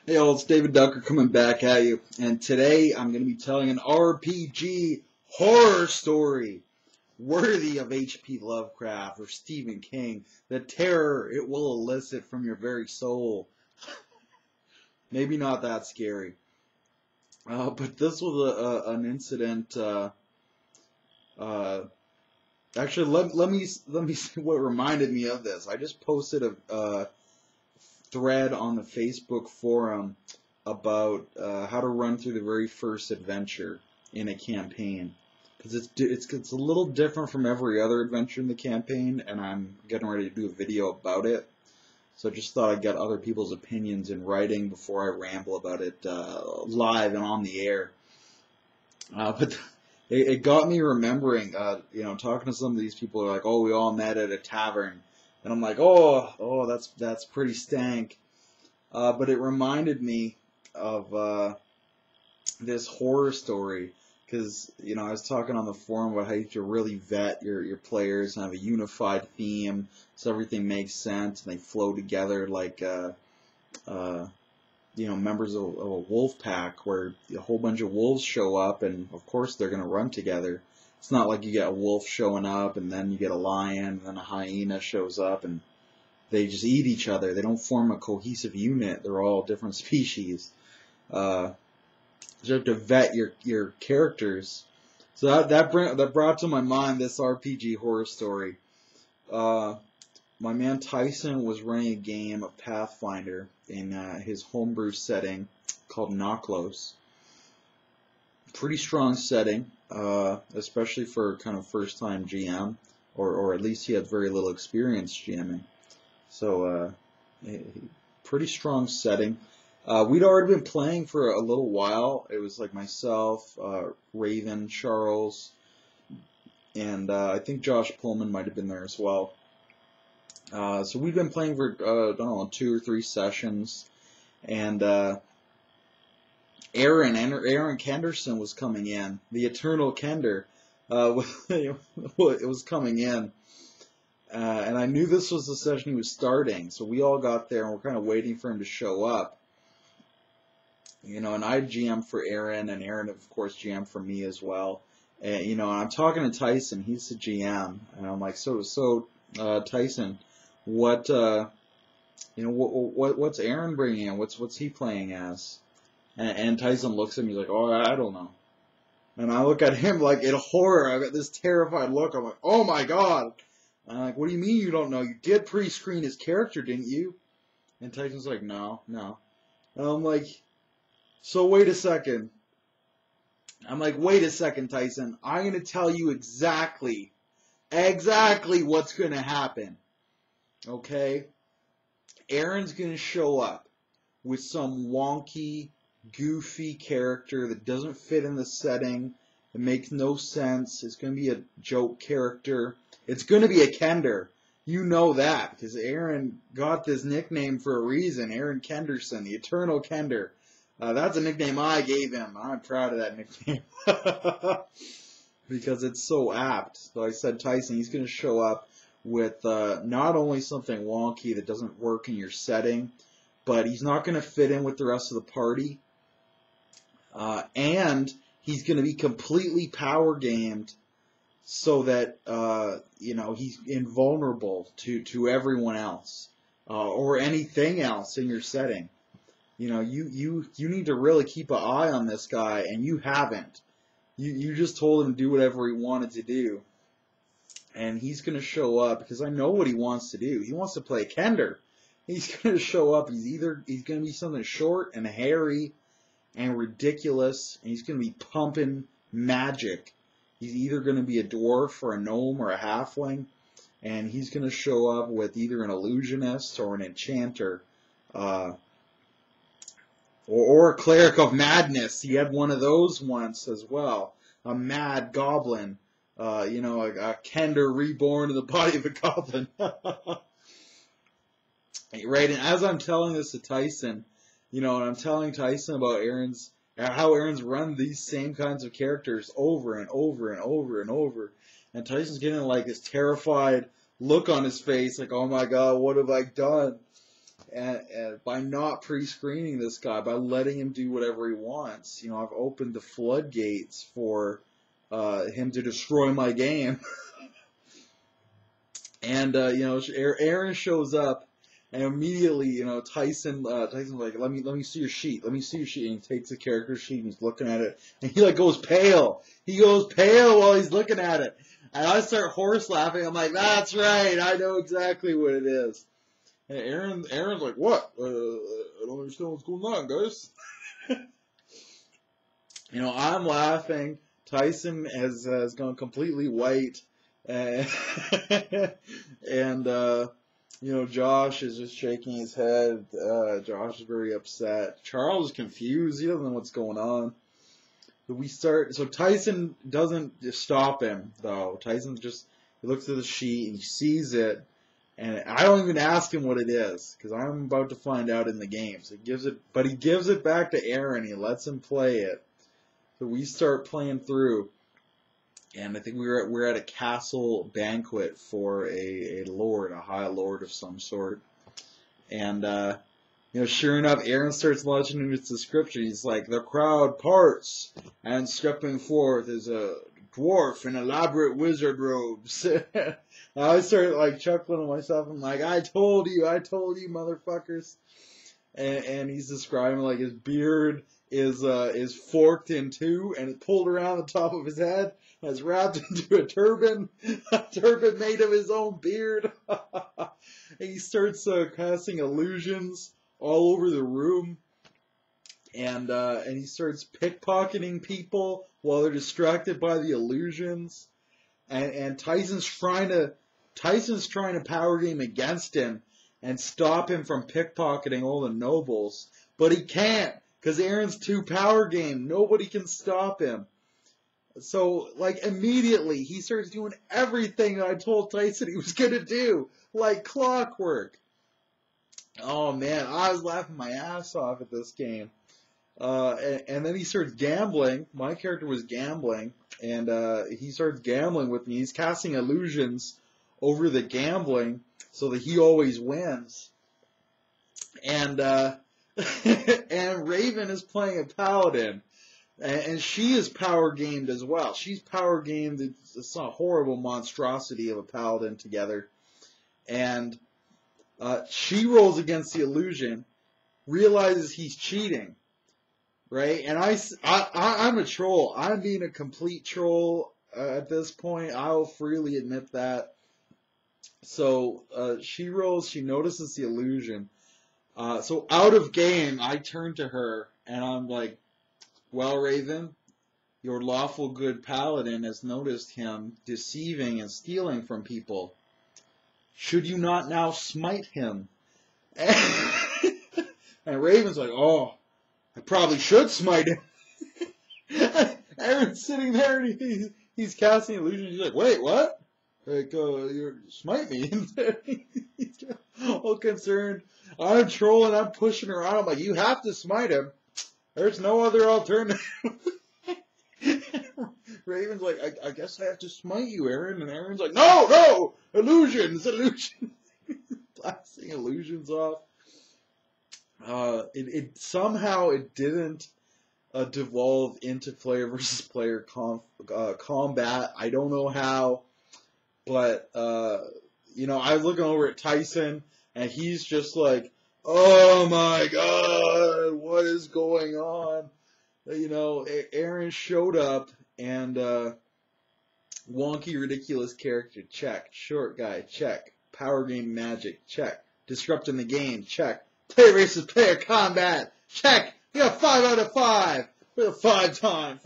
Hey, all, it's David Ducker coming back at you, and today I'm going to be telling an RPG horror story worthy of H.P. Lovecraft or Stephen King. The terror it will elicit from your very soul. Maybe not that scary, but this was an incident. Uh, Actually, let me see what reminded me of this. I just posted a thread on the Facebook forum about how to run through the very first adventure in a campaign, because it's a little different from every other adventure in the campaign, and I'm getting ready to do a video about it. So I just thought I'd get other people's opinions in writing before I ramble about it live and on the air. But it got me remembering, talking to some of these people. Are like, oh, we all met at a tavern, and I'm like, oh, that's pretty stank. But it reminded me of this horror story, because I was talking on the forum about how you should really vet your players and have a unified theme, so everything makes sense and they flow together like members of a wolf pack, where a whole bunch of wolves show up, and of course they're going to run together. It's not like you get a wolf showing up and then you get a lion and then a hyena shows up and they just eat each other. They don't form a cohesive unit. They're all different species. You have to vet your characters. So that brought to my mind this RPG horror story. My man Tyson was running a game of Pathfinder in his homebrew setting called Knocklos. Pretty strong setting, especially for kind of first time GM, or at least he had very little experience GMing. So pretty strong setting. We'd already been playing for a little while. It was like myself, Raven, Charles, and I think Josh Pullman might have been there as well. So we'd been playing for, I don't know, 2 or 3 sessions, and Aaron Kenderson was coming in. The Eternal Kender it was coming in. And I knew this was the session he was starting, so we all got there and we're kind of waiting for him to show up. And I GM for Aaron, and Aaron, of course, GM for me as well. And, I'm talking to Tyson. He's the GM, and I'm like, so Tyson, what's Aaron bringing in? What's he playing as? And Tyson looks at me like, oh, I don't know. And I look at him like in horror. I got this terrified look. I'm like, oh my god. And I'm like, what do you mean you don't know? You did pre-screen his character, didn't you? And Tyson's like, no. And I'm like, so wait a second. I'm like, wait a second, Tyson. I'm going to tell you exactly what's going to happen. Okay? Aaron's going to show up with some wonky, goofy character that doesn't fit in the setting. It makes no sense. It's going to be a joke character. It's going to be a kender. You know that, because Aaron got this nickname for a reason. Aaron Kenderson, the Eternal Kender. That's a nickname I gave him. I'm proud of that nickname. Because it's so apt. So I said, Tyson, he's going to show up with not only something wonky that doesn't work in your setting, but he's not going to fit in with the rest of the party. And he's going to be completely power gamed so that, he's invulnerable to everyone else or anything else in your setting. You need to really keep an eye on this guy, and you haven't. You just told him to do whatever he wanted to do. And he's going to show up because I know what he wants to do. He wants to play Kender. He's going to show up. He's going to be something short and hairy and ridiculous, and he's going to be pumping magic. He's either going to be a dwarf or a gnome or a halfling, and he's going to show up with either an illusionist or an enchanter, or a cleric of madness. He had one of those once as well. A mad goblin. A kender reborn in the body of a goblin. Right, and as I'm telling this to Tyson, and I'm telling Tyson about how Aaron's run these same kinds of characters over and over and over and over. And Tyson's getting like this terrified look on his face, like, oh my god, what have I done? and by not pre-screening this guy, by letting him do whatever he wants, I've opened the floodgates for him to destroy my game. And Aaron shows up, and immediately, Tyson's like, let me see your sheet, and he takes the character sheet and he's looking at it, and he goes pale. He goes pale while he's looking at it, and I start horse laughing. I'm like, that's right, I know exactly what it is. And Aaron's like, what? I don't understand what's going on, guys. I'm laughing. Tyson has gone completely white. And, Josh is just shaking his head. Josh is very upset. Charles is confused. He doesn't know what's going on. So Tyson doesn't stop him, though. Tyson he looks at the sheet and he sees it. And I don't even ask him what it is, because I'm about to find out in the game. So he gives it back to Aaron. He lets him play it. So we start playing through. And I think we're at a castle banquet for a lord, a high lord of some sort. And, sure enough, Aaron starts launching into his description. He's like, the crowd parts, and stepping forth is a dwarf in elaborate wizard robes. I started chuckling to myself. I'm like, I told you, motherfuckers. And he's describing his beard is forked in two and it's pulled around the top of his head. Has wrapped into a turban made of his own beard. And he starts casting illusions all over the room, and he starts pickpocketing people while they're distracted by the illusions. And Tyson's trying to power game against him and stop him from pickpocketing all the nobles, but he can't because Aaron's too power game. Nobody can stop him. So, immediately, he starts doing everything that I told Tyson he was going to do, like clockwork. Oh, man, I was laughing my ass off at this game. And then he starts gambling. My character was gambling, and he starts gambling with me. He's casting illusions over the gambling so that he always wins. And, and Raven is playing a paladin. And she is power gamed as well. She's power gamed. It's a horrible monstrosity of a paladin together. And she rolls against the illusion, realizes he's cheating, right? And I'm a troll. I'm being a complete troll at this point. I'll freely admit that. So she rolls. She notices the illusion. So out of game, I turn to her and I'm like, well, Raven, your lawful good paladin has noticed him deceiving and stealing from people. Should you not now smite him? And Raven's like, oh, I probably should smite him. Aaron's sitting there and he's casting illusions. He's like, wait, what? You smite me. He's all concerned. I'm trolling, I'm pushing her on. I'm like, you have to smite him. There's no other alternative. Raven's like, I guess I have to smite you, Aaron. And Aaron's like, no, illusions. Blasting illusions off. It somehow it didn't devolve into player versus player combat. I don't know how, but I was looking over at Tyson, and he's just like, oh my God, what is going on? Aaron showed up, and wonky, ridiculous character, check. Short guy, check. Power game magic, check. Disrupting the game, check. Player versus player combat, check. We got 5 out of 5. We're a 5-time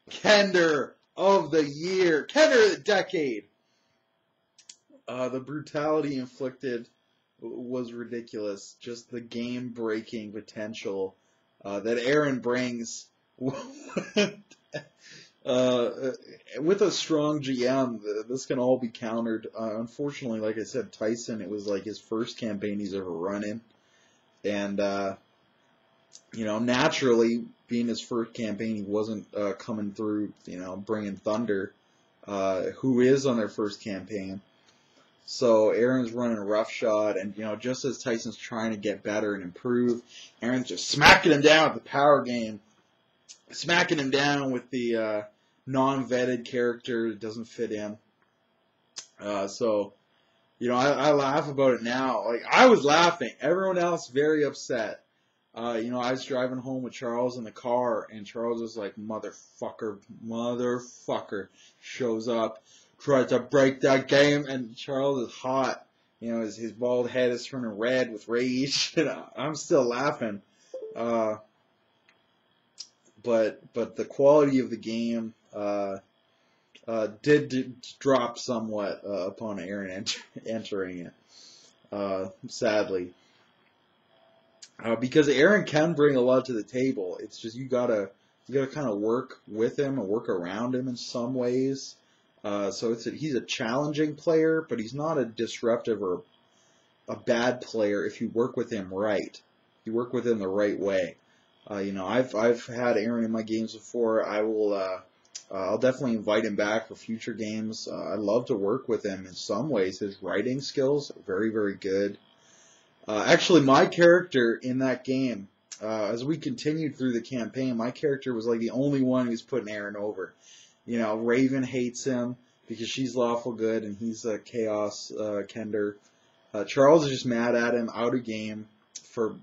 kender of the year, kender of the decade. The brutality inflicted was ridiculous. Just the game-breaking potential that Aaron brings with a strong GM. This can all be countered. Unfortunately, like I said, Tyson, it was like his first campaign he's ever run in. And, naturally, being his first campaign, he wasn't coming through, bringing Thunder, who is on their first campaign. So Aaron's running roughshod, and just as Tyson's trying to get better and improve, Aaron's just smacking him down with the power game, smacking him down with the non-vetted character that doesn't fit in. So I laugh about it now. Like, I was laughing. Everyone else very upset. I was driving home with Charles in the car, and Charles was like, motherfucker, shows up, tries to break that game, and Charles is hot. His bald head is turning red with rage. I'm still laughing. But the quality of the game did drop somewhat upon Aaron entering it, sadly. Because Aaron can bring a lot to the table. It's just you gotta kind of work with him and work around him in some ways. So he's a challenging player, but he's not a disruptive or a bad player if you work with him right. You work with him the right way. I've had Aaron in my games before. I'll definitely invite him back for future games. I love to work with him in some ways. His writing skills are very, very good. Actually, my character in that game, as we continued through the campaign, my character was like the only one who's putting Aaron over. Raven hates him because she's lawful good and he's a chaos kender. Charles is just mad at him out of game for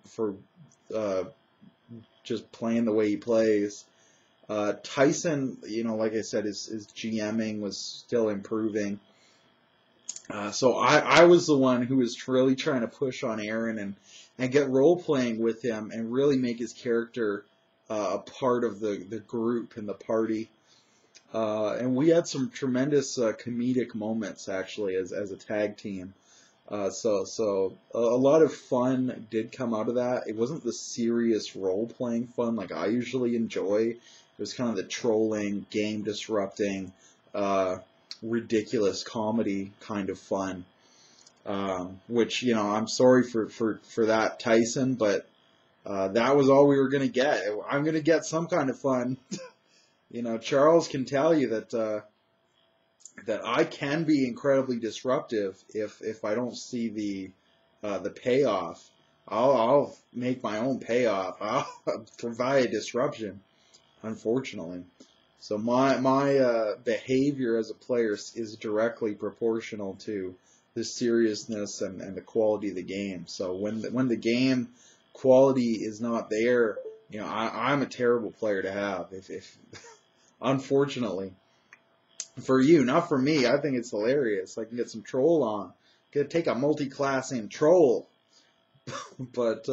just playing the way he plays. Tyson, like I said, his GMing was still improving. So I was the one who was really trying to push on Aaron and get role playing with him and really make his character a part of the group and the party. And we had some tremendous comedic moments actually as a tag team. So a lot of fun did come out of that. It wasn't the serious role playing fun like I usually enjoy. It was kind of the trolling, game disrupting, ridiculous comedy kind of fun, which I'm sorry for that, Tyson, but that was all we were gonna get. I'm gonna get some kind of fun. Charles can tell you that I can be incredibly disruptive if I don't see the payoff. I'll make my own payoff. I'll provide disruption, unfortunately. So my behavior as a player is directly proportional to the seriousness and the quality of the game. So when the game quality is not there, I'm a terrible player to have. If unfortunately for you, not for me, I think it's hilarious. I can get some troll on. Could take a multi-classing troll. But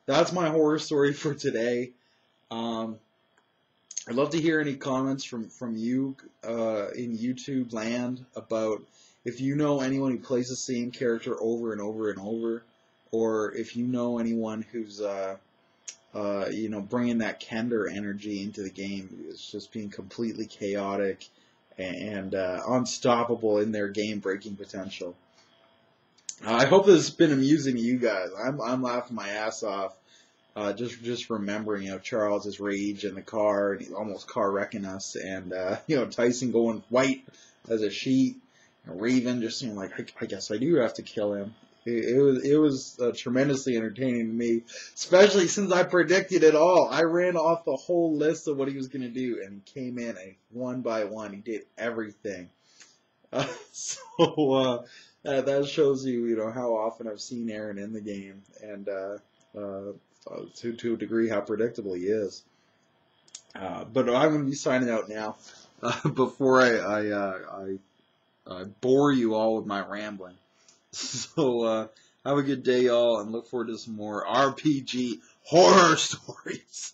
that's my horror story for today. I'd love to hear any comments from you in YouTube land about if you know anyone who plays the same character over and over and over, or if you know anyone who's bringing that kender energy into the game. It's just being completely chaotic and unstoppable in their game-breaking potential. I hope this has been amusing to you guys. I'm laughing my ass off. Just remembering, Charles's rage in the car, and he's almost car wrecking us, and Tyson going white as a sheet, and Raven just seemed like, I guess I do have to kill him. It was tremendously entertaining to me, especially since I predicted it all. I ran off the whole list of what he was going to do, and he came in, and one by one, he did everything. So that shows you, how often I've seen Aaron in the game, and to a degree how predictable he is. But I'm going to be signing out now before I bore you all with my rambling. So have a good day, y'all, and look forward to some more RPG horror stories.